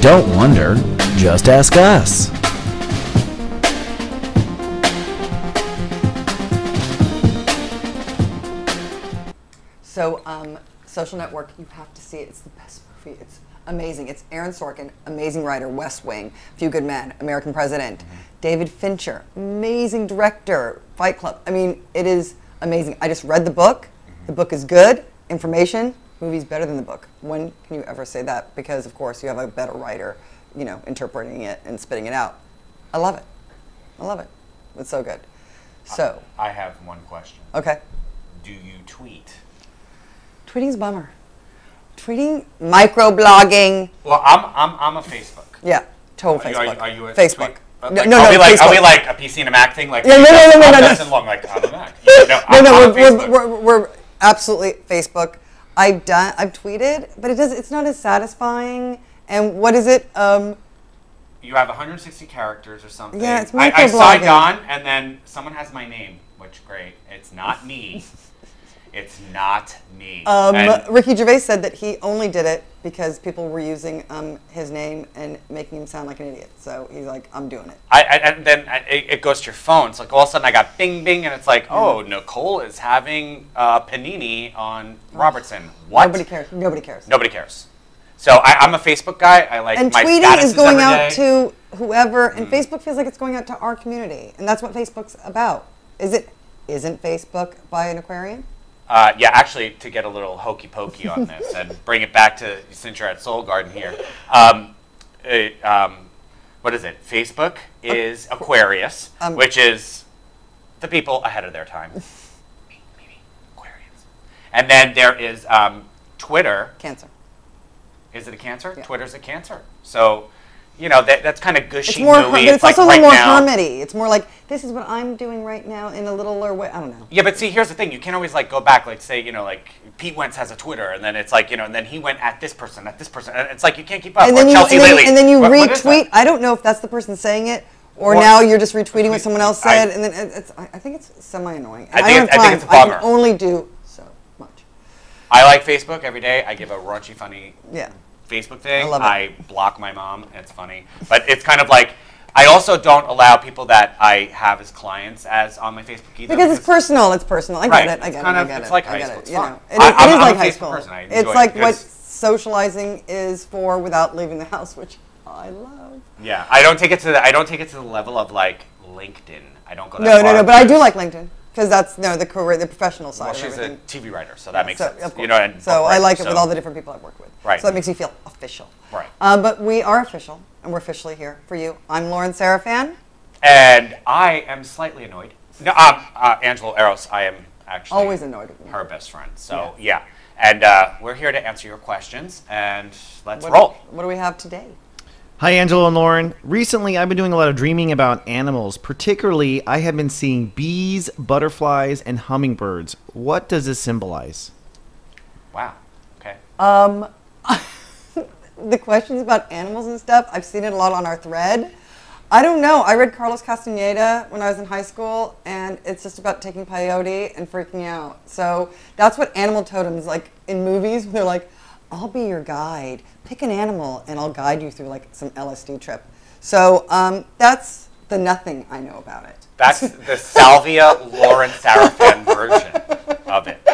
Don't wonder, just ask us. So, Social Network, you have to see it. It's the best movie. It's amazing. It's Aaron Sorkin, amazing writer, West Wing, Few Good Men, American President. David Fincher, amazing director, Fight Club. I mean, it is amazing. I just read the book. The book is good. Information. Movie's better than the book. When can you ever say that? Because, of course, you have a better writer, you know, interpreting it and spitting it out. I love it. I love it. It's so good. So. I have one question. Okay. Do you tweet? Tweeting's a bummer. Tweeting, microblogging. Well, I'm a Facebook. Yeah, total Facebook. Are you a Facebook? Tweet? No, Like, no, are Facebook. we like a PC and a Mac thing? Like, Yeah, no. Long, like, on the Mac. We're absolutely Facebook. I've tweeted, but it's not as satisfying. And what is it? You have 160 characters or something. Yeah, it's I microblogging. signed on, and then someone has my name, which great. It's not me. It's not me. Ricky Gervais said that he only did it because people were using his name and making him sound like an idiot. So he's like, I'm doing it. And then it goes to your phone. It's like all of a sudden I got bing, bing, and it's like, oh, Nicole is having panini on Robertson. What? Nobody cares. Nobody cares. Nobody cares. So I'm a Facebook guy. I like and my tweeting statuses is going every out day. to whoever, and Facebook feels like it's going out to our community, and that's what Facebook's about. Isn't Facebook by an aquarium? Yeah, actually, to get a little hokey pokey on this and bring it back to, since you're at Soul Garden here, what is it? Facebook is Aquarius, which is the people ahead of their time. Maybe Aquarians. And then there is Twitter. Cancer. Is it a Cancer? Yeah. Twitter's a Cancer. So, you know, that's kind of gushy It's more, movie. but it's like also a right little more now. hermity. It's more like, this is what I'm doing right now in a littler way. I don't know. Yeah, but see, here's the thing. You can't always, like, go back, like, say, you know, like, Pete Wentz has a Twitter, and then it's like, you know, and then he went at this person. And it's like, you can't keep up. And then Or Chelsea Lately. and then you What is retweet. that? I don't know if that's the person saying it, or Well, now you're just retweeting what someone else said, and then I think it's semi-annoying. I don't have think time. it's a bummer. I can only do so much. I like Facebook every day. I give a raunchy, funny Facebook thing. I love it. I block my mom. It's funny. But it's kind of like, I also don't allow people that I have as clients as on my Facebook either. Because it's personal. It's personal. I get Right. it. I get It's it. kind I of- get it's it. like I high get school. it. It's You fun. know, I'm it is a like high Facebook school. person. I It's enjoy like it what because- socializing is for without leaving the house, which I love. Yeah, I don't take it to the level of like LinkedIn. I don't go that No, far. but I do like LinkedIn because that's the career, the professional side Well, of she's a everything. TV writer, so that makes So, sense. of course. You know, and so I like it so- with all the different people I've worked with. Right. So that makes me feel official. Right. But we are official, and we're officially here for you. I'm Lauren Sarafan. And I am slightly annoyed. No, Angelo Eros. I am actually Always annoyed with me. her best friend. So yeah. And we're here to answer your questions, and let's What- roll. What do we have today? Hi, Angelo and Lauren. Recently, I've been doing a lot of dreaming about animals. Particularly, I have been seeing bees, butterflies, and hummingbirds. What does this symbolize? Wow. Okay. The questions about animals and stuff, I've seen it a lot on our thread. I don't know. I read Carlos Castaneda when I was in high school, and it's just about taking peyote and freaking out. So that's what animal totems like in movies. They're like, I'll be your guide. Pick an animal, and I'll guide you through like some LSD trip. So that's the nothing I know about it. That's the Salvia Lauren Sarafan version of it.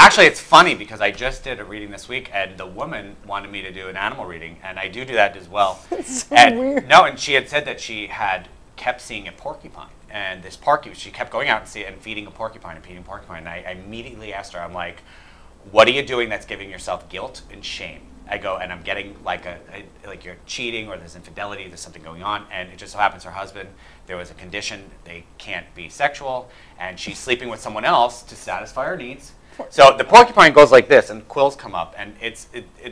Actually, it's funny because I just did a reading this week, and the woman wanted me to do an animal reading, and I do that as well. It's so and, weird. No, and she had said that she had kept seeing a porcupine, and this porcupine, she kept going out and feeding a porcupine and feeding a porcupine. And I immediately asked her, I'm like, what are you doing that's giving yourself guilt and shame? I go, and I'm getting like like you're cheating or there's infidelity, there's something going on, and it just so happens her husband, there was a condition, they can't be sexual, and she's sleeping with someone else to satisfy her needs. So the porcupine goes like this, and quills come up, and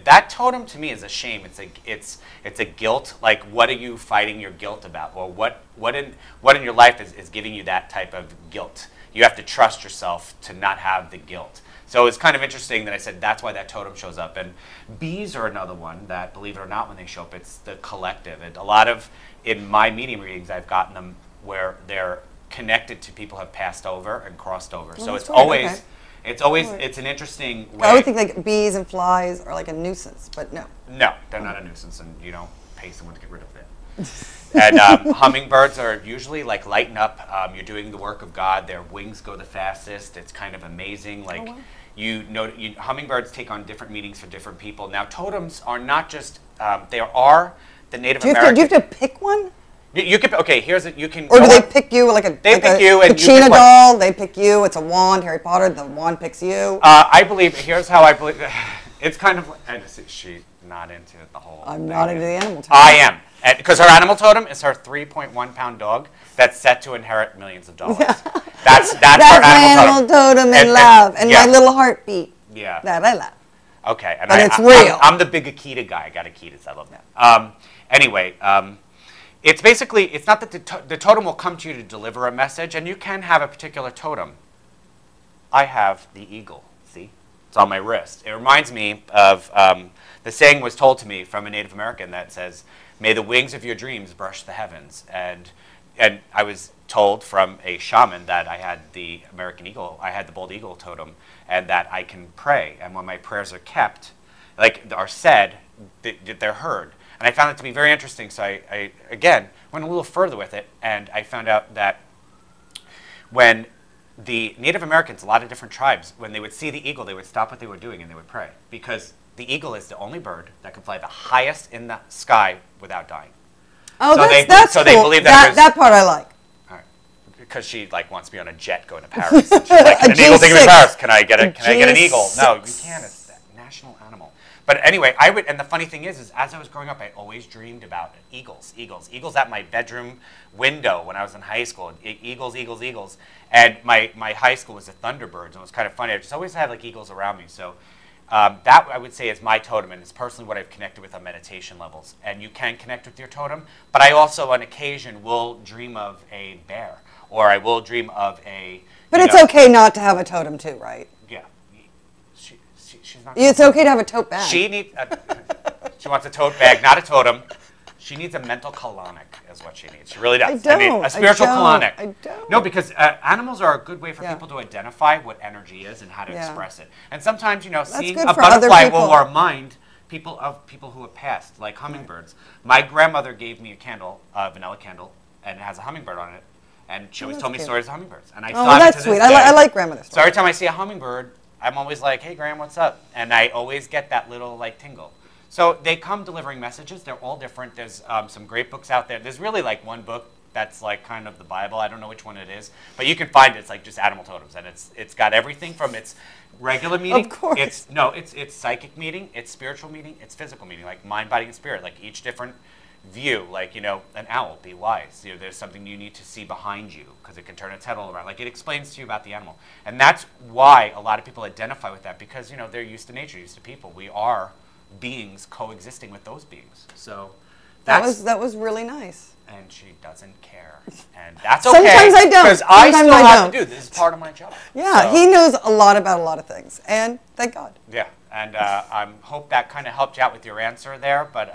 that totem to me is a shame. It's a guilt. Like, what are you fighting your guilt about, or what in your life is giving you that type of guilt? You have to trust yourself to not have the guilt. So it's kind of interesting that I said that's why that totem shows up. And bees are another one that, believe it or not, when they show up, it's the collective. And a lot of, in my medium readings, I've gotten them where they're connected to people who have passed over and crossed over. Well, so that's it's weird. always, Okay. It's always, it's an interesting way. I would think like bees and flies are like a nuisance, but no. No, they're not a nuisance, and you don't pay someone to get rid of it. And hummingbirds are usually like lighten up. You're doing the work of God. Their wings go the fastest. It's kind of amazing. Like hummingbirds take on different meanings for different people. Now totems are not just there are the Native American. Do you have to pick one? You can you can. Or do they pick you like a Pacino doll? They pick you. It's a wand. Harry Potter. The wand picks you. I believe. Here's how I believe. It's kind of. And she's not into the whole. I'm not into the animal totem. I am, because her animal totem is her 3.1-pound dog that's set to inherit millions of dollars. That's her animal totem in love and my little heartbeat. Yeah. That I love. Okay, and but it's real. I'm the big Akita guy. I got Akitas. I love that. Anyway. It's basically, it's not that the totem will come to you to deliver a message, and you can have a particular totem. I have the eagle, see? It's on my wrist. It reminds me of, the saying was told to me from a Native American that says, may the wings of your dreams brush the heavens. And I was told from a shaman that I had the American eagle, I had the bald eagle totem, and that I can pray. And when my prayers are kept, like are said, they're heard. And I found it to be very interesting, so I again, went a little further with it, and I found out that when the Native Americans, a lot of different tribes, when they would see the eagle, they would stop what they were doing and they would pray. Because the eagle is the only bird that can fly the highest in the sky without dying. Oh, so that's cool. They believe that part I like. All right. Because she like wants to be on a jet going to Paris. And she's like, an eagle taking me to Paris. Can I get an eagle? No, you can't. It's that national animal. But anyway, and the funny thing is as I was growing up, I always dreamed about eagles at my bedroom window when I was in high school. Eagles. And my high school was a Thunderbirds, and it was kind of funny. I just always had like eagles around me. So that I would say is my totem, and it's personally what I've connected with on meditation levels. And you can connect with your totem, but I also on occasion will dream of a bear, or I will dream of a. But it's okay not to have a totem too, right? Yeah. She's not. It's okay to have a tote bag. She wants a tote bag, not a totem. She needs a mental colonic, is what she needs. She really does. I don't. A spiritual colonic. I don't. No, because animals are a good way for people to identify what energy is and how to express it. And sometimes, seeing a butterfly will remind people of people who have passed, like hummingbirds. My grandmother gave me a candle, a vanilla candle, and it has a hummingbird on it. And she always told me stories of hummingbirds. And I thought that's sweet. I like grandmother's stories. So every time I see a hummingbird, I'm always like, hey, Graham, what's up? And I always get that little, like, tingle. So they come delivering messages. They're all different. There's some great books out there. There's really, like, one book that's, like, kind of the Bible. I don't know which one it is. But you can find it. It's, like, just animal totems. And it's got everything from its regular meaning. Of course. It's psychic meaning. It's spiritual meaning. It's physical meaning, like mind, body, and spirit. Like, each different view, like, an owl, be wise. There's something you need to see behind you because it can turn its head all around. Like, it explains to you about the animal. And that's why a lot of people identify with that because, they're used to nature, used to people. We are beings coexisting with those beings. So that was really nice. And she doesn't care. And that's okay. Sometimes I don't. Because I still have to do this. This is part of my job. Yeah, he knows a lot about a lot of things. And thank God. Yeah. And I hope that kind of helped you out with your answer there. But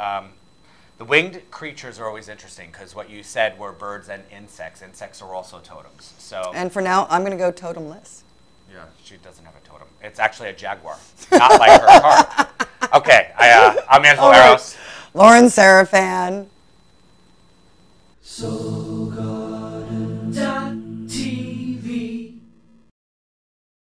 the winged creatures are always interesting because what you said were birds and insects. Insects are also totems. So. And for now, I'm going to go totemless. Yeah, she doesn't have a totem. It's actually a jaguar, not like her car. Okay, I'm Angelo Eros. Lauren Sarafan.